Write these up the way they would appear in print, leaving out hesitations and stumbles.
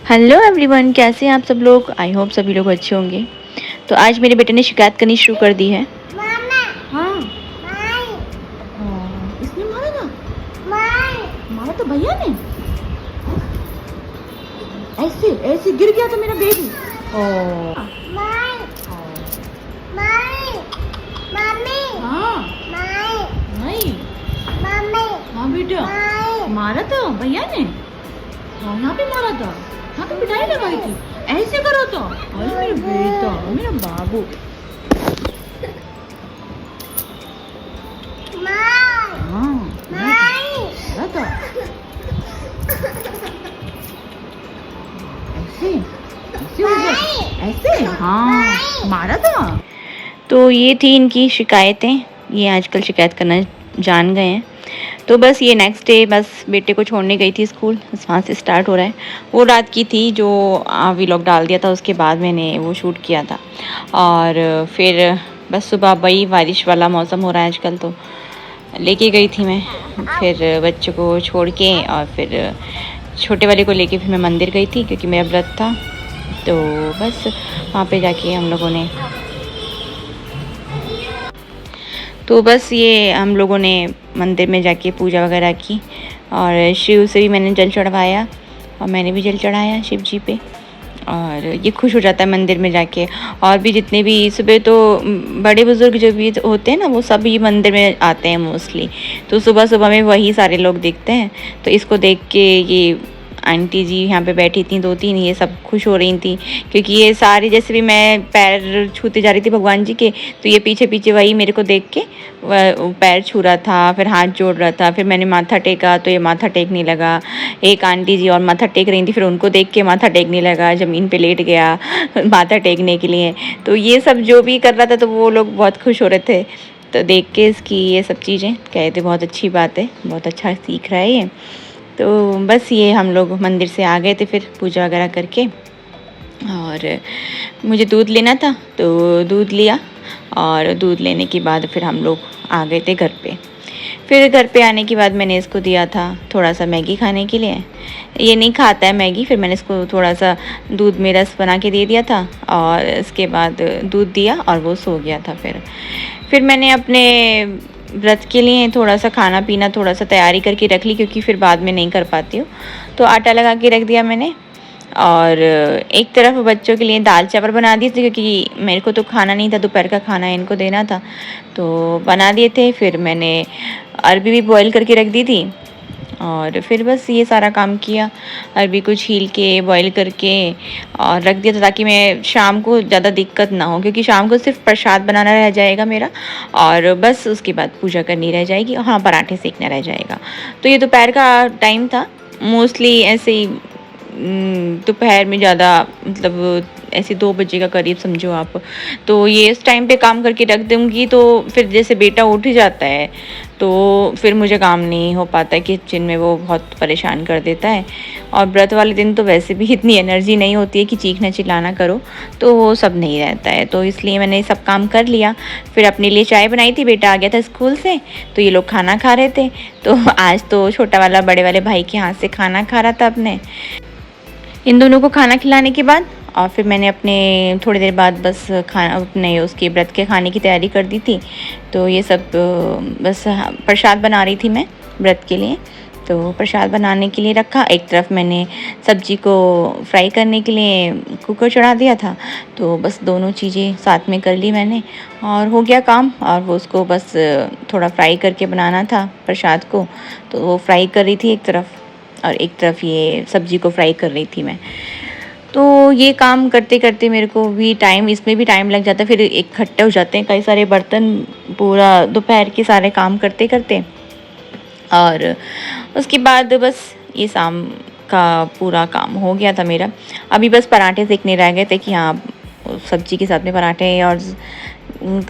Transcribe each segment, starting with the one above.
Hello everyone, कैसे हैं आप सब लोग। आई होप सभी लोग अच्छे होंगे। तो आज मेरे बेटे ने शिकायत करनी शुरू कर दी है। हाँ। इसने मारा था। मारा तो भैया ने। ऐसे ऐसे गिर गया था मेरा बेबी। हाँ नहीं। हाँ बेटा, मारा था भैया ने। हाँ, यहाँ पे मारा था। यहाँ पे पिटाई लगाई थी। ऐसे करो तो। अरे मेरा बेटा, मेरा बाबू। हाँ मारा था। ऐसे ऐसे हो गया। ऐसे हाँ मारा था। तो ये थी इनकी शिकायतें। ये आजकल शिकायत करना जान गए हैं। तो बस ये नेक्स्ट डे बस बेटे को छोड़ने गई थी स्कूल, बस वहाँ से स्टार्ट हो रहा है। वो रात की थी जो व्लॉग डाल दिया था, उसके बाद मैंने वो शूट किया था। और फिर बस सुबह वही बारिश वाला मौसम हो रहा है आजकल, तो लेके गई थी मैं फिर बच्चों को छोड़ के। और फिर छोटे वाले को लेके फिर मैं मंदिर गई थी क्योंकि मेरा व्रत था। तो बस वहाँ पे जाके हम लोगों ने मंदिर में जाके पूजा वगैरह की। और शिव से भी मैंने जल चढ़वाया और मैंने भी जल चढ़ाया शिव जी पे। और ये खुश हो जाता है मंदिर में जाके। और भी जितने भी सुबह तो बड़े बुजुर्ग जो भी होते हैं ना, वो सब ये मंदिर में आते हैं मोस्टली। तो सुबह सुबह में वही सारे लोग दिखते हैं। तो इसको देख के ये आंटी जी यहाँ पे बैठी थी, 2-3, ये सब खुश हो रही थी क्योंकि ये सारे जैसे भी मैं पैर छूते जा रही थी भगवान जी के, तो ये पीछे पीछे वही मेरे को देख के पैर छू रहा था, फिर हाथ जोड़ रहा था। फिर मैंने माथा टेका तो ये माथा टेकने लगा। एक आंटी जी और माथा टेक रही थी, फिर उनको देख के माथा टेकने लगा, ज़मीन पे लेट गया माथा टेकने के लिए। तो ये सब जो भी कर रहा था तो वो लोग बहुत खुश हो रहे थे। तो देख के इसकी ये सब चीज़ें कहे थे बहुत अच्छी बात है, बहुत अच्छा सीख रहा है ये। तो बस ये हम लोग मंदिर से आ गए थे फिर पूजा वगैरह करके। और मुझे दूध लेना था तो दूध लिया। और दूध लेने के बाद फिर हम लोग आ गए थे घर पे। फिर घर पे आने के बाद मैंने इसको दिया था थोड़ा सा मैगी खाने के लिए। ये नहीं खाता है मैगी। फिर मैंने इसको थोड़ा सा दूध में रस बना के दे दिया था और इसके बाद दूध दिया और वो सो गया था। फिर मैंने अपने व्रत के लिए थोड़ा सा खाना पीना थोड़ा सा तैयारी करके रख ली क्योंकि फिर बाद में नहीं कर पाती हूँ। तो आटा लगा के रख दिया मैंने। और एक तरफ बच्चों के लिए दाल चावल बना दिए थे क्योंकि मेरे को तो खाना नहीं था, दोपहर का खाना इनको देना था, तो बना दिए थे। फिर मैंने अरबी भी बॉईल करके रख दी थी। और फिर बस ये सारा काम किया, अरबी को छील के बॉईल करके और रख दिया था ताकि मैं शाम को ज़्यादा दिक्कत ना हो, क्योंकि शाम को सिर्फ प्रसाद बनाना रह जाएगा मेरा और बस उसके बाद पूजा करनी रह जाएगी। हाँ, पराठे सेकना रह जाएगा। तो ये दोपहर का टाइम था, मोस्टली ऐसे ही दोपहर में ज़्यादा, मतलब ऐसे 2 बजे का करीब समझो आप। तो ये इस टाइम पे काम करके रख दूँगी तो फिर जैसे बेटा उठ ही जाता है तो फिर मुझे काम नहीं हो पाता है किचन में, वो बहुत परेशान कर देता है। और व्रत वाले दिन तो वैसे भी इतनी एनर्जी नहीं होती है कि चीखना चिल्लाना करो, तो वो सब नहीं रहता है। तो इसलिए मैंने सब काम कर लिया। फिर अपने लिए चाय बनाई थी, बेटा आ गया था स्कूल से तो ये लोग खाना खा रहे थे। तो आज तो छोटा वाला बड़े वाले भाई के हाथ से खाना खा रहा था अपने। इन दोनों को खाना खिलाने के बाद और फिर मैंने अपने थोड़ी देर बाद बस खाना अपने उसके व्रत के खाने की तैयारी कर दी थी। तो ये सब बस प्रसाद बना रही थी मैं व्रत के लिए। तो प्रसाद बनाने के लिए रखा, एक तरफ मैंने सब्जी को फ्राई करने के लिए कुकर चढ़ा दिया था। तो बस दोनों चीज़ें साथ में कर ली मैंने और हो गया काम। और वो उसको बस थोड़ा फ्राई करके बनाना था प्रसाद को, तो वो फ्राई कर रही थी एक तरफ और एक तरफ ये सब्ज़ी को फ्राई कर रही थी मैं। तो ये काम करते करते मेरे को भी टाइम, इसमें भी टाइम लग जाता है। फिर इकट्ठे हो जाते हैं कई सारे बर्तन पूरा दोपहर के सारे काम करते करते। और उसके बाद बस ये शाम का पूरा काम हो गया था मेरा। अभी बस पराठे सेकने रह गए थे कि हाँ सब्जी के साथ में पराठे और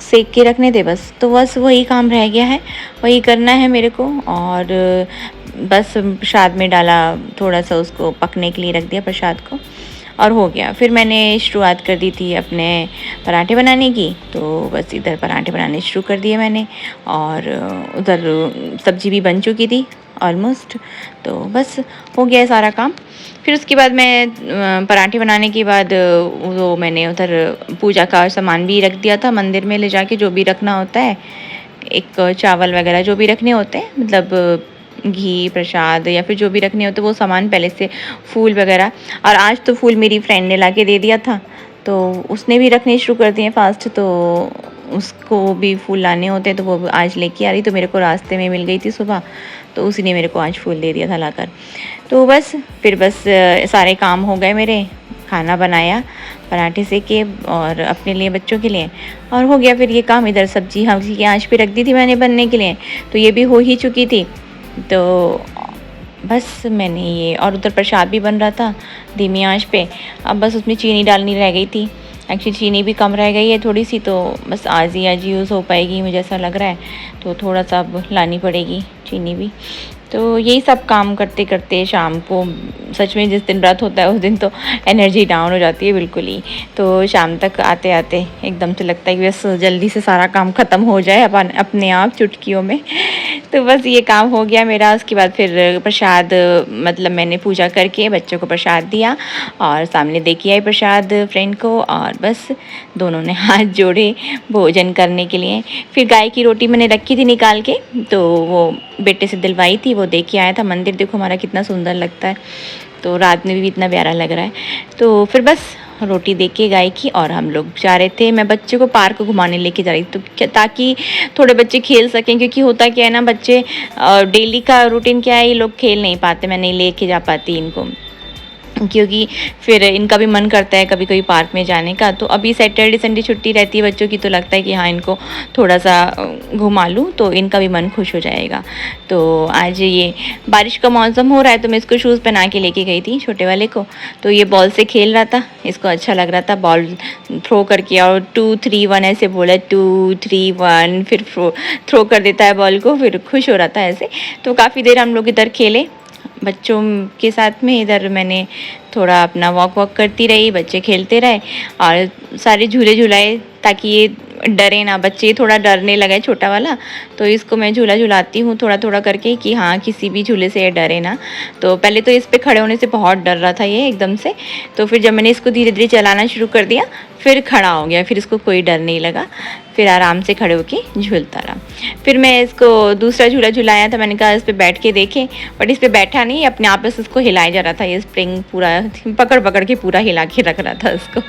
सेक के रखने थे बस। तो बस वही काम रह गया है, वही करना है मेरे को। और बस प्रसाद में डाला, थोड़ा सा उसको पकने के लिए रख दिया प्रसाद को और हो गया। फिर मैंने शुरुआत कर दी थी अपने पराठे बनाने की। तो बस इधर पराठे बनाने शुरू कर दिए मैंने और उधर सब्ज़ी भी बन चुकी थी। ऑलमोस्ट। तो बस हो गया है सारा काम। फिर उसके बाद मैं पराठे बनाने के बाद वो मैंने उधर पूजा का सामान भी रख दिया था मंदिर में ले जाके, जो भी रखना होता है, एक चावल वगैरह जो भी रखने होते हैं, मतलब घी प्रसाद या फिर जो भी रखने होते वो सामान पहले से, फूल वगैरह। और आज तो फूल मेरी फ्रेंड ने ला के दे दिया था, तो उसने भी रखने शुरू कर दिए फास्ट, तो उसको भी फूल लाने होते हैं तो वो आज लेके आ रही, तो मेरे को रास्ते में मिल गई थी सुबह, तो उसी ने मेरे को आज फूल दे दिया था लाकर। तो बस फिर बस सारे काम हो गए मेरे, खाना बनाया, पराठे सेके और अपने लिए बच्चों के लिए, और हो गया फिर ये काम। इधर सब्जी हल्की आंच पे रख दी थी मैंने बनने के लिए, तो ये भी हो ही चुकी थी। तो बस मैंने ये, और उधर प्रसाद भी बन रहा था धीमी आंच पे। अब बस उसमें चीनी डालनी रह गई थी, एक्चुअली चीनी भी कम रह गई है थोड़ी सी, तो बस आज ही यूज़ हो पाएगी मुझे ऐसा लग रहा है, तो थोड़ा सा अब लानी पड़ेगी चीनी भी। तो यही सब काम करते करते शाम को, सच में जिस दिन व्रत होता है उस दिन तो एनर्जी डाउन हो जाती है बिल्कुल ही। तो शाम तक आते आते एकदम से लगता है कि बस जल्दी से सारा काम ख़त्म हो जाए अपने आप चुटकियों में। तो बस ये काम हो गया मेरा। उसके बाद फिर प्रसाद, मतलब मैंने पूजा करके बच्चों को प्रसाद दिया और सामने देखी आई प्रसाद फ्रेंड को, और बस दोनों ने हाथ जोड़े भोजन करने के लिए। फिर गाय की रोटी मैंने रखी थी निकाल के, तो वो बेटे से दिलवाई थी, वो देख के आया था। मंदिर देखो हमारा कितना सुंदर लगता है, तो रात में भी इतना प्यारा लग रहा है। तो फिर बस रोटी दे के गाय की, और हम लोग जा रहे थे, मैं बच्चे को पार्क घुमाने लेके जा रही थी, तो ताकि थोड़े बच्चे खेल सकें, क्योंकि होता क्या है ना, बच्चे डेली का रूटीन क्या है, ये लोग खेल नहीं पाते, मैं नहीं लेके जा पाती इनको, क्योंकि फिर इनका भी मन करता है कभी कभी पार्क में जाने का। तो अभी सैटरडे संडे छुट्टी रहती है बच्चों की, तो लगता है कि हाँ इनको थोड़ा सा घुमा लूँ तो इनका भी मन खुश हो जाएगा। तो आज ये बारिश का मौसम हो रहा है, तो मैं इसको शूज़ पहना के लेके गई थी छोटे वाले को, तो ये बॉल से खेल रहा था, इसको अच्छा लग रहा था, बॉल थ्रो करके, और 2 3 1 ऐसे बोला, 2 3 1, फिर थ्रो कर देता है बॉल को, फिर खुश हो रहा था ऐसे। तो काफ़ी देर हम लोग इधर खेले बच्चों के साथ में, इधर मैंने थोड़ा अपना वॉक करती रही, बच्चे खेलते रहे, और सारे झूले झुलाए ताकि ये डरे ना। बच्चे थोड़ा डरने लगे छोटा वाला, तो इसको मैं झूला झुलाती हूँ थोड़ा थोड़ा करके कि हाँ किसी भी झूले से ये डरे ना। तो पहले तो इस पे खड़े होने से बहुत डर रहा था ये एकदम से, तो फिर जब मैंने इसको धीरे धीरे चलाना शुरू कर दिया फिर खड़ा हो गया, फिर इसको कोई डर नहीं लगा, फिर आराम से खड़े होके झूलता रहा। फिर मैं इसको दूसरा झूला झुलाया था, मैंने कहा इस पर बैठ के देखें, बट इस पर बैठा नहीं, अपने आप से इसको हिलाया जा रहा था, ये स्प्रिंग पूरा पकड़ के पूरा हिला के रख रहा था उसको।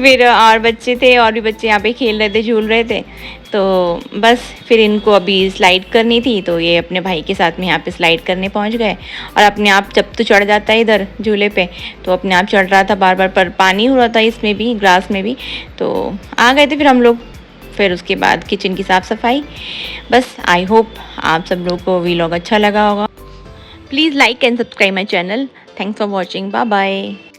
फिर और बच्चे थे, और भी बच्चे यहाँ पे खेल रहे थे, झूल रहे थे। तो बस फिर इनको अभी स्लाइड करनी थी, तो ये अपने भाई के साथ में यहाँ पे स्लाइड करने पहुँच गए, और अपने आप जब तो चढ़ जाता है इधर झूले पे, तो अपने आप चढ़ रहा था बार बार, पर पानी हो रहा था इसमें भी, ग्रास में भी, तो आ गए थे फिर हम लोग। फिर उसके बाद किचन की साफ़ सफाई। बस आई होप आप सब लोग को व्लॉग अच्छा लगा होगा। Please like and subscribe my channel. Thanks for watching. Bye bye.